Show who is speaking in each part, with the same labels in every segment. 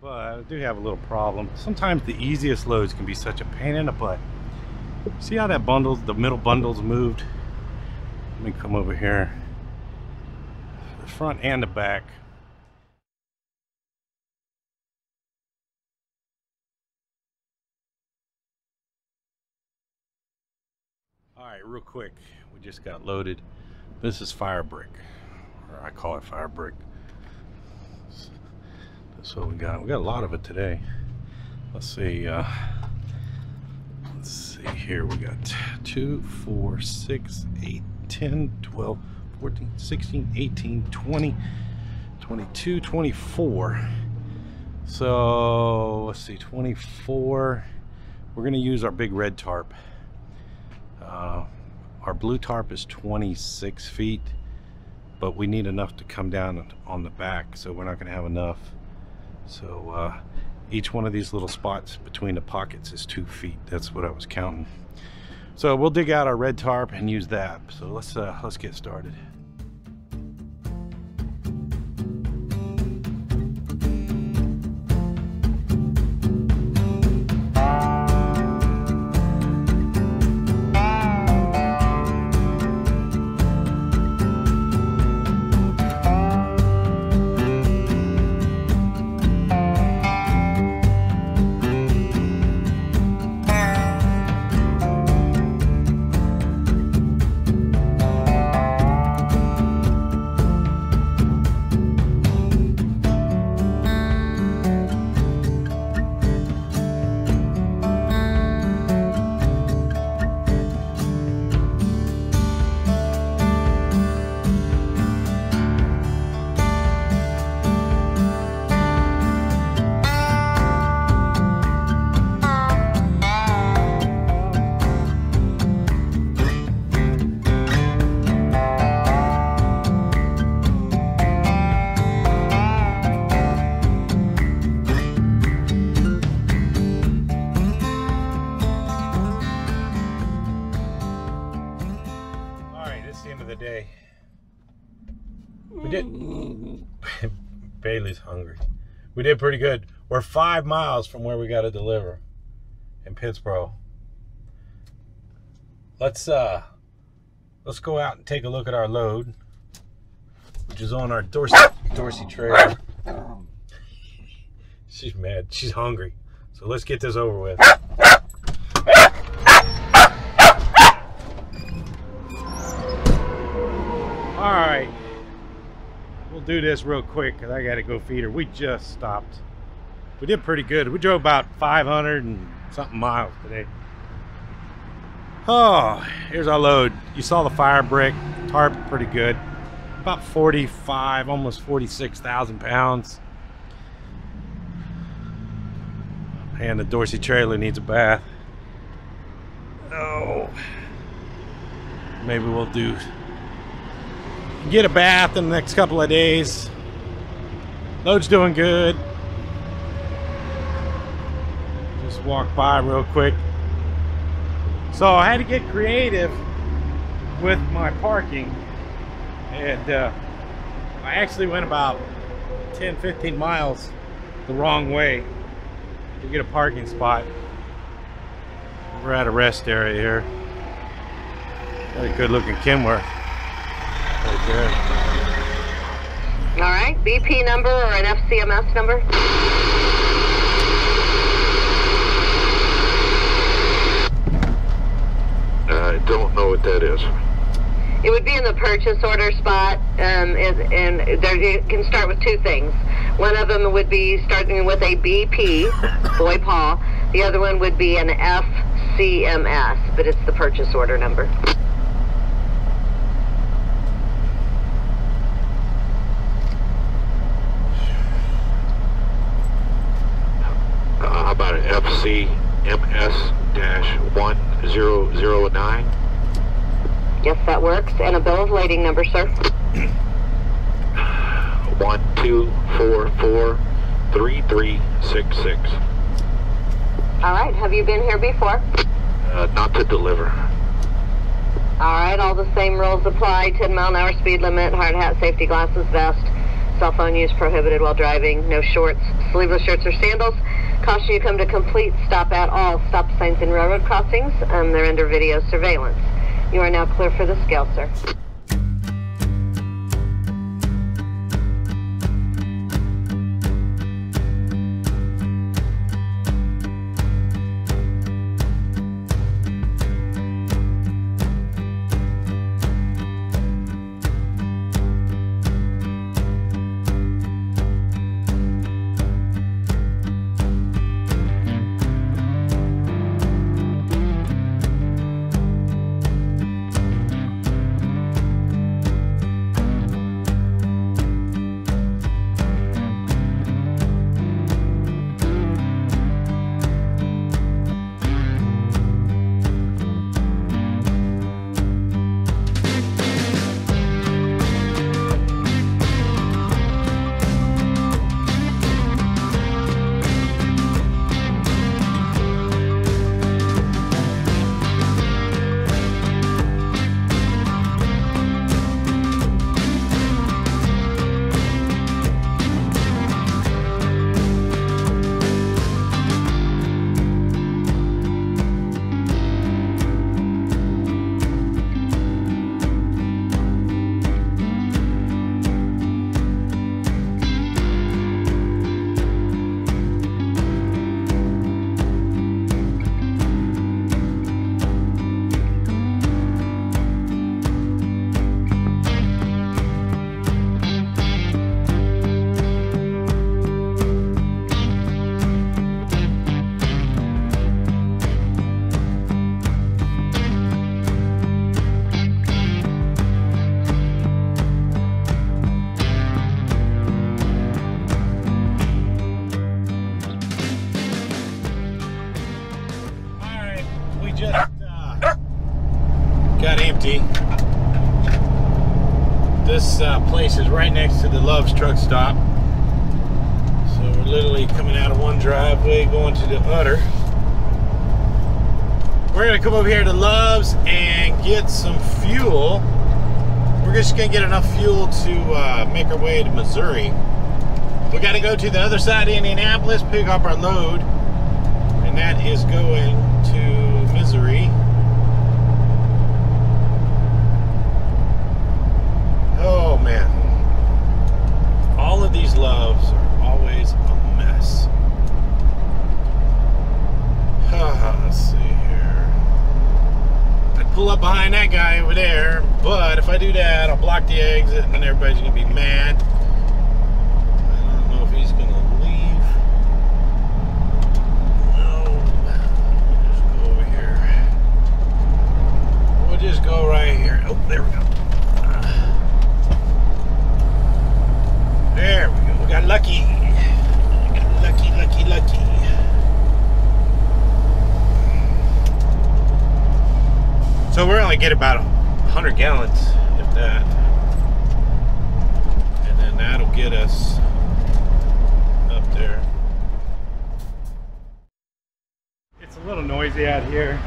Speaker 1: but I do have a little problem. Sometimes the easiest loads can be such a pain in the butt. See how that bundle, the middle bundle's moved? Let me come over here. The front and the back. Alright, real quick. We just got loaded. This is fire brick. Or I call it fire brick. That's what we got. We got a lot of it today. Let's see. Let's see here. We got 2, 4, 6, 8, 10, 12, 14, 16, 18, 20, 22, 24. So let's see, 24. We're going to use our big red tarp. Our blue tarp is 26 feet, but we need enough to come down on the back, so we're not going to have enough. So each one of these little spots between the pockets is 2 feet. That's what I was counting. So we'll dig out our red tarp and use that. So let's get started. Day. We did. Bailey's hungry. We did pretty good. We're 5 miles from where we got to deliver in Pittsburgh. Let's go out and take a look at our load, which is on our Dorsey trailer. She's mad. She's hungry. So let's get this over with. Alright, we'll do this real quick because I got to go feed her. We just stopped. We did pretty good. We drove about 500 and something miles today. Oh, here's our load. You saw the fire brick, tarp, pretty good. About 45, almost 46,000 pounds. And the Dorsey trailer needs a bath. Oh, maybe we'll get a bath in the next couple of days. Load's doing good. Just walk by real quick. So I had to get creative with my parking, and I actually went about 10-15 miles the wrong way to get a parking spot. We're at a rest area here. Got a good looking Kenworth. Right there.
Speaker 2: All right, BP number or an FCMS number?
Speaker 3: I don't know what that is.
Speaker 2: It would be in the purchase order spot, and there you can start with 2 things. One of them would be starting with a BP, boy Paul. The other one would be an FCMS, but it's the purchase order number.
Speaker 3: How about an FCMS-1009?
Speaker 2: Yes, that works. And a bill of lading number, sir.
Speaker 3: 12443366.
Speaker 2: All right. Have you been here before?
Speaker 3: Not to deliver.
Speaker 2: All right. All the same rules apply. 10-mile-an-hour speed limit, hard hat, safety glasses, vest. Cell phone use prohibited while driving. No shorts, sleeveless shirts or sandals. Caution you come to complete stop at all stop signs and railroad crossings. They're under video surveillance. You are now clear for the scale, sir.
Speaker 1: Got empty. This place is right next to the Love's truck stop. So we're literally coming out of one driveway going to the other. We're gonna come over here to Love's and get some fuel. We're just gonna get enough fuel to make our way to Missouri. We gotta go to the other side of Indianapolis, pick up our load, and that is going to Missouri. Oh man, all of these Loves are always a mess. Let's see here. I'd pull up behind that guy over there, but if I do that, I'll block the exit and then everybody's gonna be mad. I don't know if he's gonna leave. No, we'll just go over here. We'll just go right here. Oh, there we go. There we go. We got lucky. Lucky. So we're only get about 100 gallons, if that. And then that'll get us up there. It's a little noisy out here.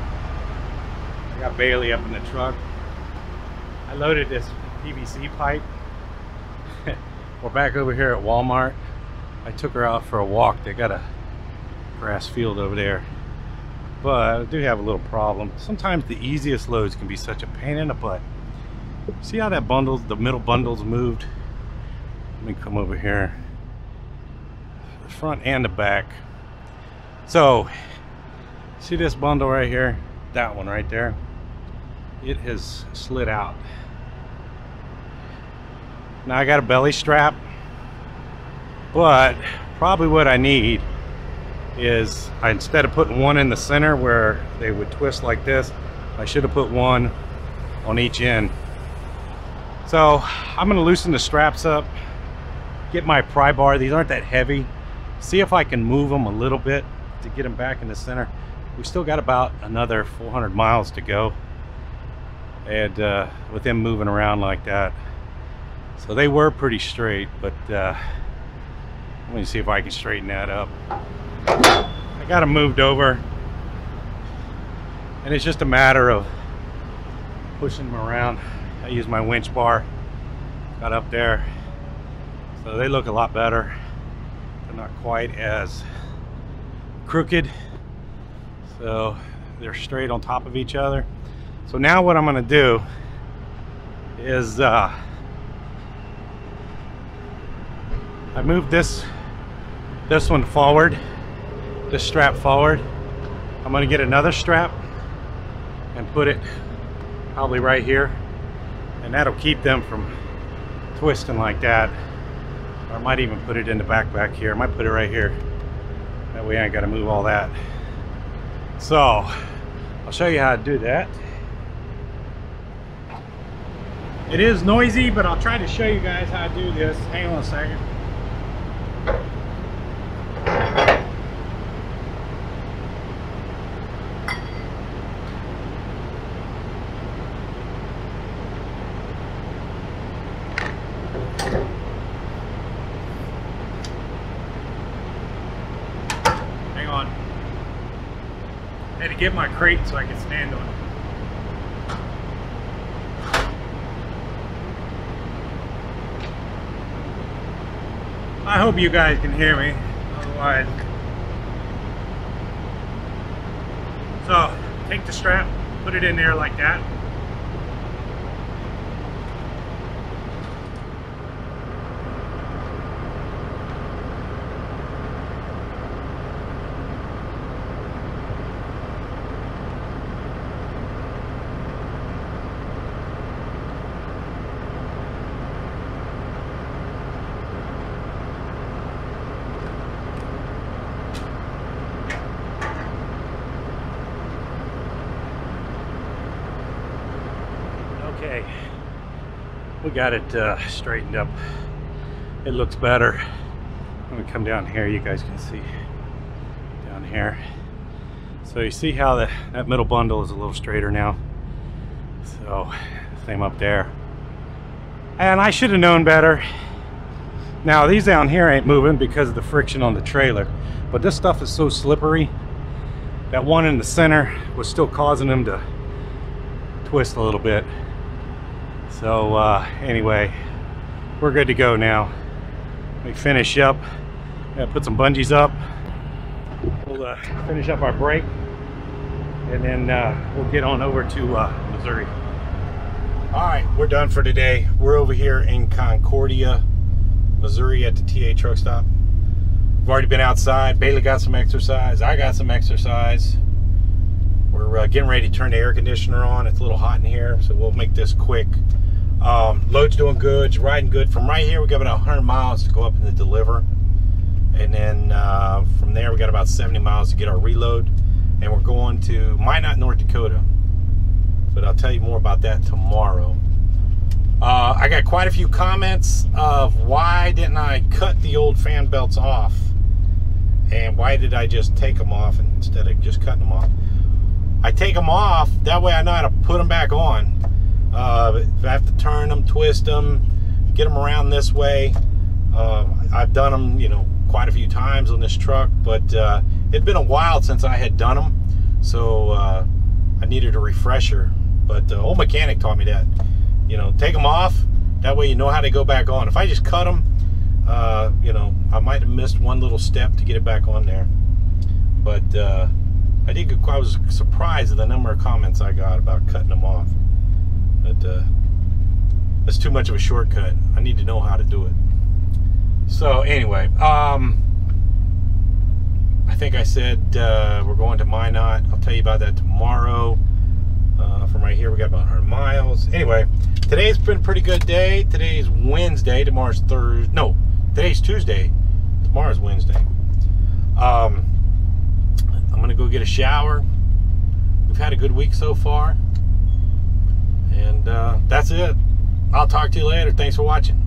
Speaker 1: I got Bailey up in the truck. I loaded this PVC pipe. We're back over here at Walmart. I took her out for a walk. They got a grass field over there. But I do have a little problem. Sometimes the easiest loads can be such a pain in the butt. See how that bundle, the middle bundle's moved? Let me come over here. The front and the back. So, see this bundle right here? That one right there. It has slid out. Now I got a belly strap, but probably what I need is, instead of putting one in the center where they would twist like this, I should have put one on each end. So I'm going to loosen the straps up, get my pry bar. These aren't that heavy. See if I can move them a little bit to get them back in the center. We still got about another 400 miles to go, and with them moving around like that. So they were pretty straight, but let me see if I can straighten that up. I got them moved over, and it's just a matter of pushing them around. I use my winch bar, got up there. So they look a lot better. They're not quite as crooked. So they're straight on top of each other. So now what I'm going to do is I moved this one forward, this strap forward. I'm going to get another strap and put it probably right here, and that'll keep them from twisting like that. Or I might even put it in the back here. I might put it right here. That way I ain't got to move all that. So I'll show you how to do that. It is noisy, but I'll try to show you guys how to do this. Hang on a second. Hang on. I had to get my crate so I can stand on it. I hope you guys can hear me, otherwise. So, take the strap, put it in there like that. Okay, we got it straightened up. It looks better. I'm gonna come down here, you guys can see down here. So you see how that middle bundle is a little straighter now. So same up there. And I should have known better. Now these down here ain't moving because of the friction on the trailer, but this stuff is so slippery. That one in the center was still causing them to twist a little bit. So anyway, we're good to go now. We finish up. Put some bungees up. We'll finish up our brake, and then we'll get on over to Missouri. All right, we're done for today. We're over here in Concordia, Missouri, at the TA truck stop. We've already been outside. Bailey got some exercise. I got some exercise. We're getting ready to turn the air conditioner on. It's a little hot in here, so we'll make this quick. Load's doing good. It's riding good. From right here, we got about 100 miles to go up and to deliver. And then from there, we got about 70 miles to get our reload. And we're going to Minot, North Dakota. But I'll tell you more about that tomorrow. I got quite a few comments of why didn't I cut the old fan belts off? And why did I just take them off instead of just cutting them off? I take them off, that way I know how to put them back on. If I have to turn them, twist them, get them around this way. I've done them, you know, quite a few times on this truck, but it'd been a while since I had done them, so I needed a refresher. But the old mechanic taught me that, you know, take them off, that way you know how they go back on. If I just cut them, you know, I might have missed one little step to get it back on there. But I was surprised at the number of comments I got about cutting them off. But that's too much of a shortcut. I need to know how to do it. So anyway, I think I said we're going to Minot. I'll tell you about that tomorrow. From right here, we got about 100 miles. Anyway, today's been a pretty good day. Today's Wednesday. Tomorrow's Thursday. No, today's Tuesday. Tomorrow's Wednesday. I'm gonna go get a shower. We've had a good week so far. And that's it. I'll talk to you later. Thanks for watching.